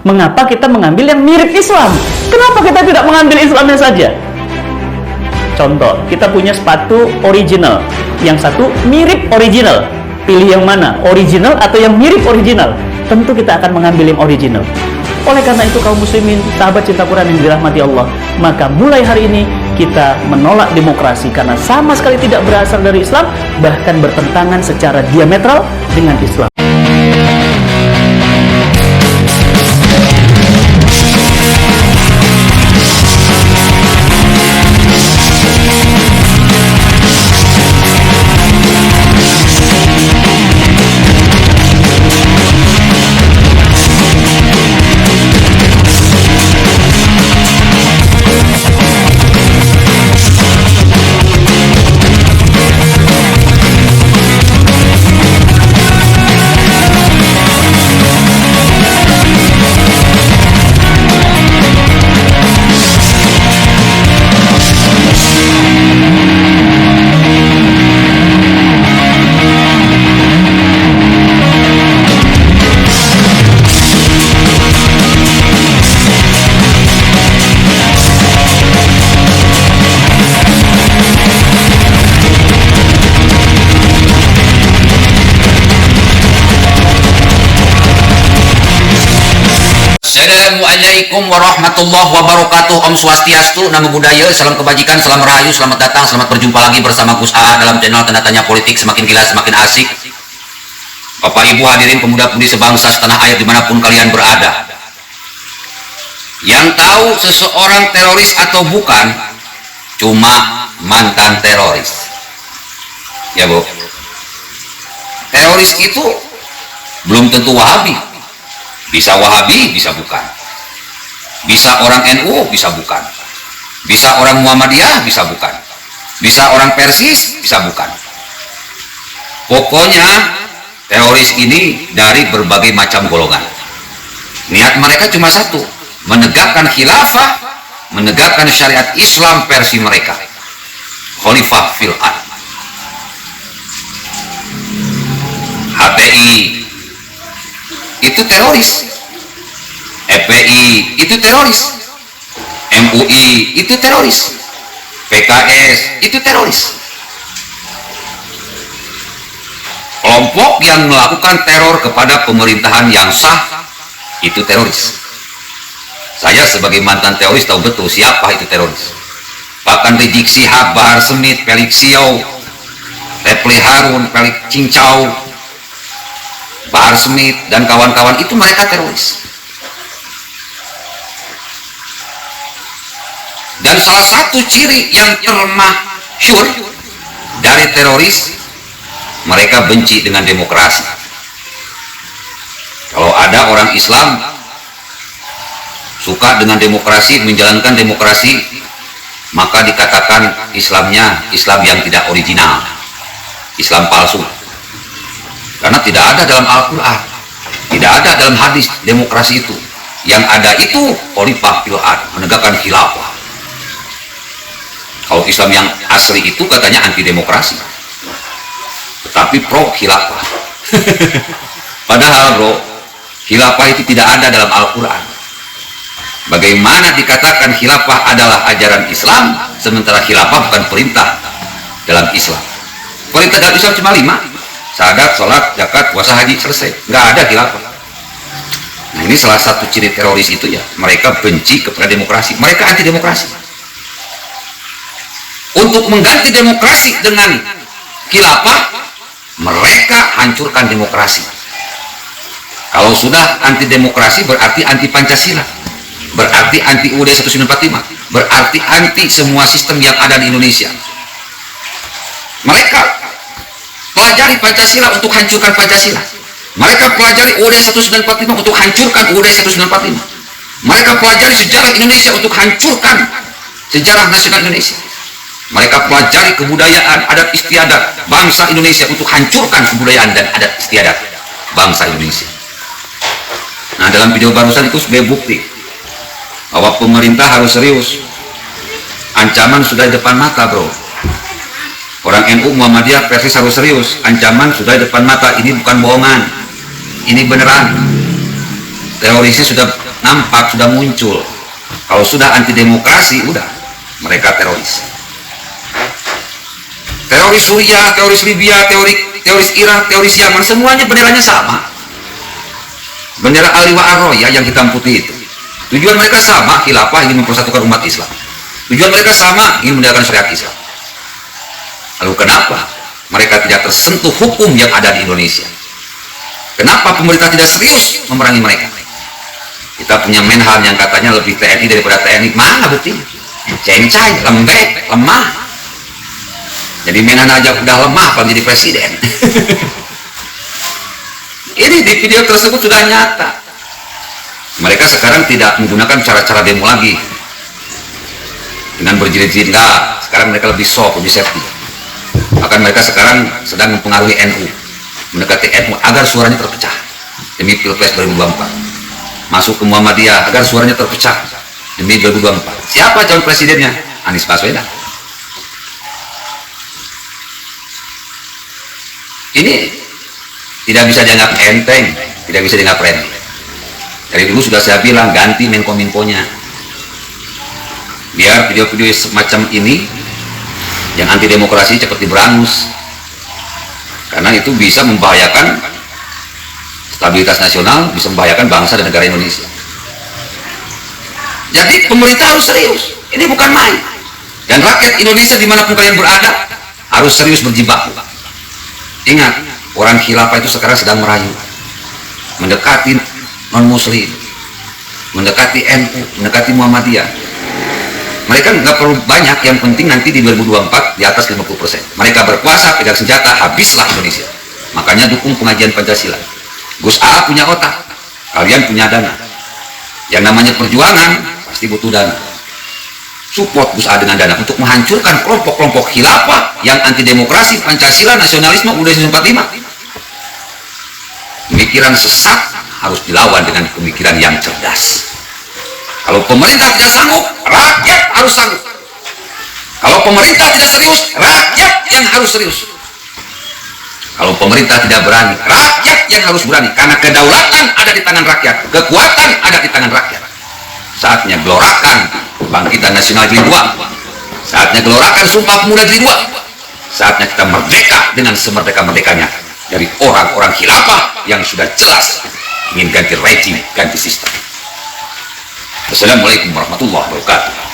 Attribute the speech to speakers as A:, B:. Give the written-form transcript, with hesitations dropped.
A: Mengapa kita mengambil yang mirip Islam? Kenapa kita tidak mengambil Islamnya saja? Contoh, kita punya sepatu original, yang satu mirip original. Pilih yang mana? Original atau yang mirip original? Tentu kita akan mengambil yang original. Oleh karena itu kaum muslimin, sahabat cinta Quran yang dirahmati Allah, maka mulai hari ini kita menolak demokrasi karena sama sekali tidak berasal dari Islam, bahkan bertentangan secara diametral dengan Islam.
B: Assalamualaikum warahmatullahi wabarakatuh. Om Swastiastu, Namo Buddhaya, salam kebajikan, salam rahayu, selamat datang, selamat berjumpa lagi bersama Gus AA dalam channel Tanda Tanya Politik, semakin gila semakin asik. Bapak Ibu hadirin pemuda-pemudi sebangsa setanah air dimanapun kalian berada, yang tahu seseorang teroris atau bukan cuma mantan teroris. Ya Bu, teroris itu belum tentu Wahabi. Bisa Wahabi, bisa bukan. Bisa orang NU, bisa bukan. Bisa orang Muhammadiyah, bisa bukan. Bisa orang Persis, bisa bukan. Pokoknya teroris ini dari berbagai macam golongan. Niat mereka cuma satu, menegakkan khilafah, menegakkan syariat Islam versi mereka, Khalifah fil ard. HTI itu teroris, FPI itu teroris, MUI itu teroris, PKS itu teroris. Kelompok yang melakukan teror kepada pemerintahan yang sah itu teroris. Saya sebagai mantan teroris tahu betul siapa itu teroris. Bahkan Rizik Syihab, Bahar Smith, Felix Xiao, Refli Harun, Felix Cincau, Bahar Smith dan kawan-kawan itu mereka teroris. Dan salah satu ciri yang termasyhur dari teroris, mereka benci dengan demokrasi. Kalau ada orang Islam suka dengan demokrasi, menjalankan demokrasi, maka dikatakan Islamnya Islam yang tidak original, Islam palsu. Karena tidak ada dalam Al-Quran, tidak ada dalam hadis demokrasi itu. Yang ada itu Khalifah fil ard, menegakkan khilafah. Kalau Islam yang asli itu katanya anti demokrasi, tetapi pro khilafah. Padahal bro, khilafah itu tidak ada dalam Al-Quran. Bagaimana dikatakan khilafah adalah ajaran Islam, sementara khilafah bukan perintah dalam Islam. Perintah dalam Islam cuma 5. Syahadat, sholat, zakat, puasa, haji, selesai. Nggak ada khilafah. Nah ini salah satu ciri teroris itu ya. Mereka benci kepada demokrasi. Mereka anti demokrasi. Untuk mengganti demokrasi dengan khilafah, mereka hancurkan demokrasi. Kalau sudah anti demokrasi berarti anti Pancasila. Berarti anti UUD 1945. Berarti anti semua sistem yang ada di Indonesia. Mereka pelajari Pancasila untuk hancurkan Pancasila. Mereka pelajari UUD 1945 untuk hancurkan UUD 1945. Mereka pelajari sejarah Indonesia untuk hancurkan sejarah nasional Indonesia. Mereka pelajari kebudayaan, adat istiadat bangsa Indonesia untuk hancurkan kebudayaan dan adat istiadat bangsa Indonesia. Nah dalam video barusan itu sebagai bukti bahwa pemerintah harus serius. Ancaman sudah di depan mata bro. Orang NU, Muhammadiyah, Persis harus serius. Ancaman sudah di depan mata. Ini bukan bohongan, ini beneran. Terorisnya sudah nampak, sudah muncul. Kalau sudah anti demokrasi, udah mereka teroris. Teroris Suriah, teroris Libya, teroris Irak, teroris Yaman, semuanya benderanya sama. Bendera Ali wa Ar-Roya yang hitam putih itu. Tujuan mereka sama, khilafah, ingin mempersatukan umat Islam. Tujuan mereka sama, ingin menegakkan syariat Islam. Lalu kenapa mereka tidak tersentuh hukum yang ada di Indonesia? Kenapa pemerintah tidak serius memerangi mereka? Kita punya Menhan yang katanya lebih TNI daripada TNI. Mana buktinya? Cencai, lembek, lemah. Jadi Menhan aja udah lemah kalau jadi presiden. Ini di video tersebut sudah nyata. Mereka sekarang tidak menggunakan cara-cara demo lagi dengan berjilid-jilid. Enggak, sekarang mereka lebih soft, lebih safety. Bahkan mereka sekarang sedang mempengaruhi NU, mendekati NU agar suaranya terpecah demi Pilpres 2024. Masuk ke Muhammadiyah agar suaranya terpecah demi 2024. Siapa calon presidennya? Anies Baswedan. Ini tidak bisa dianggap enteng, tidak bisa dianggap remeh. Dari dulu sudah saya bilang, ganti Menkominfo-nya. Biar video-video semacam ini yang anti demokrasi cepat diberangus, karena itu bisa membahayakan stabilitas nasional, bisa membahayakan bangsa dan negara Indonesia. Jadi pemerintah harus serius, ini bukan main. Dan rakyat Indonesia dimanapun kalian berada harus serius berjibaku. Ingat, orang khilafah itu sekarang sedang merayu, mendekati non-muslim, mendekati NU, mendekati Muhammadiyah. Mereka nggak perlu banyak, yang penting nanti di 2024 di atas 50%. Mereka berkuasa, pegang senjata, habislah Indonesia. Makanya dukung pengajian Pancasila. Gus AA punya otak, kalian punya dana. Yang namanya perjuangan pasti butuh dana. Support Gus AA dengan dana untuk menghancurkan kelompok-kelompok khilafah yang anti demokrasi, Pancasila, nasionalisme, UUD 1945. Pemikiran sesat harus dilawan dengan pemikiran yang cerdas. Kalau pemerintah tidak sanggup, rakyat harus sanggup. Kalau pemerintah tidak serius, rakyat yang harus serius. Kalau pemerintah tidak berani, rakyat yang harus berani. Karena kedaulatan ada di tangan rakyat, kekuatan ada di tangan rakyat. Saatnya gelorakan kebangkitan nasional jilid 2. Saatnya gelorakan Sumpah Pemuda jilid 2. Saatnya kita merdeka dengan semerdeka-merdekanya dari orang-orang khilafah yang sudah jelas ingin ganti rejim, ganti sistem. Assalamualaikum warahmatullahi wabarakatuh.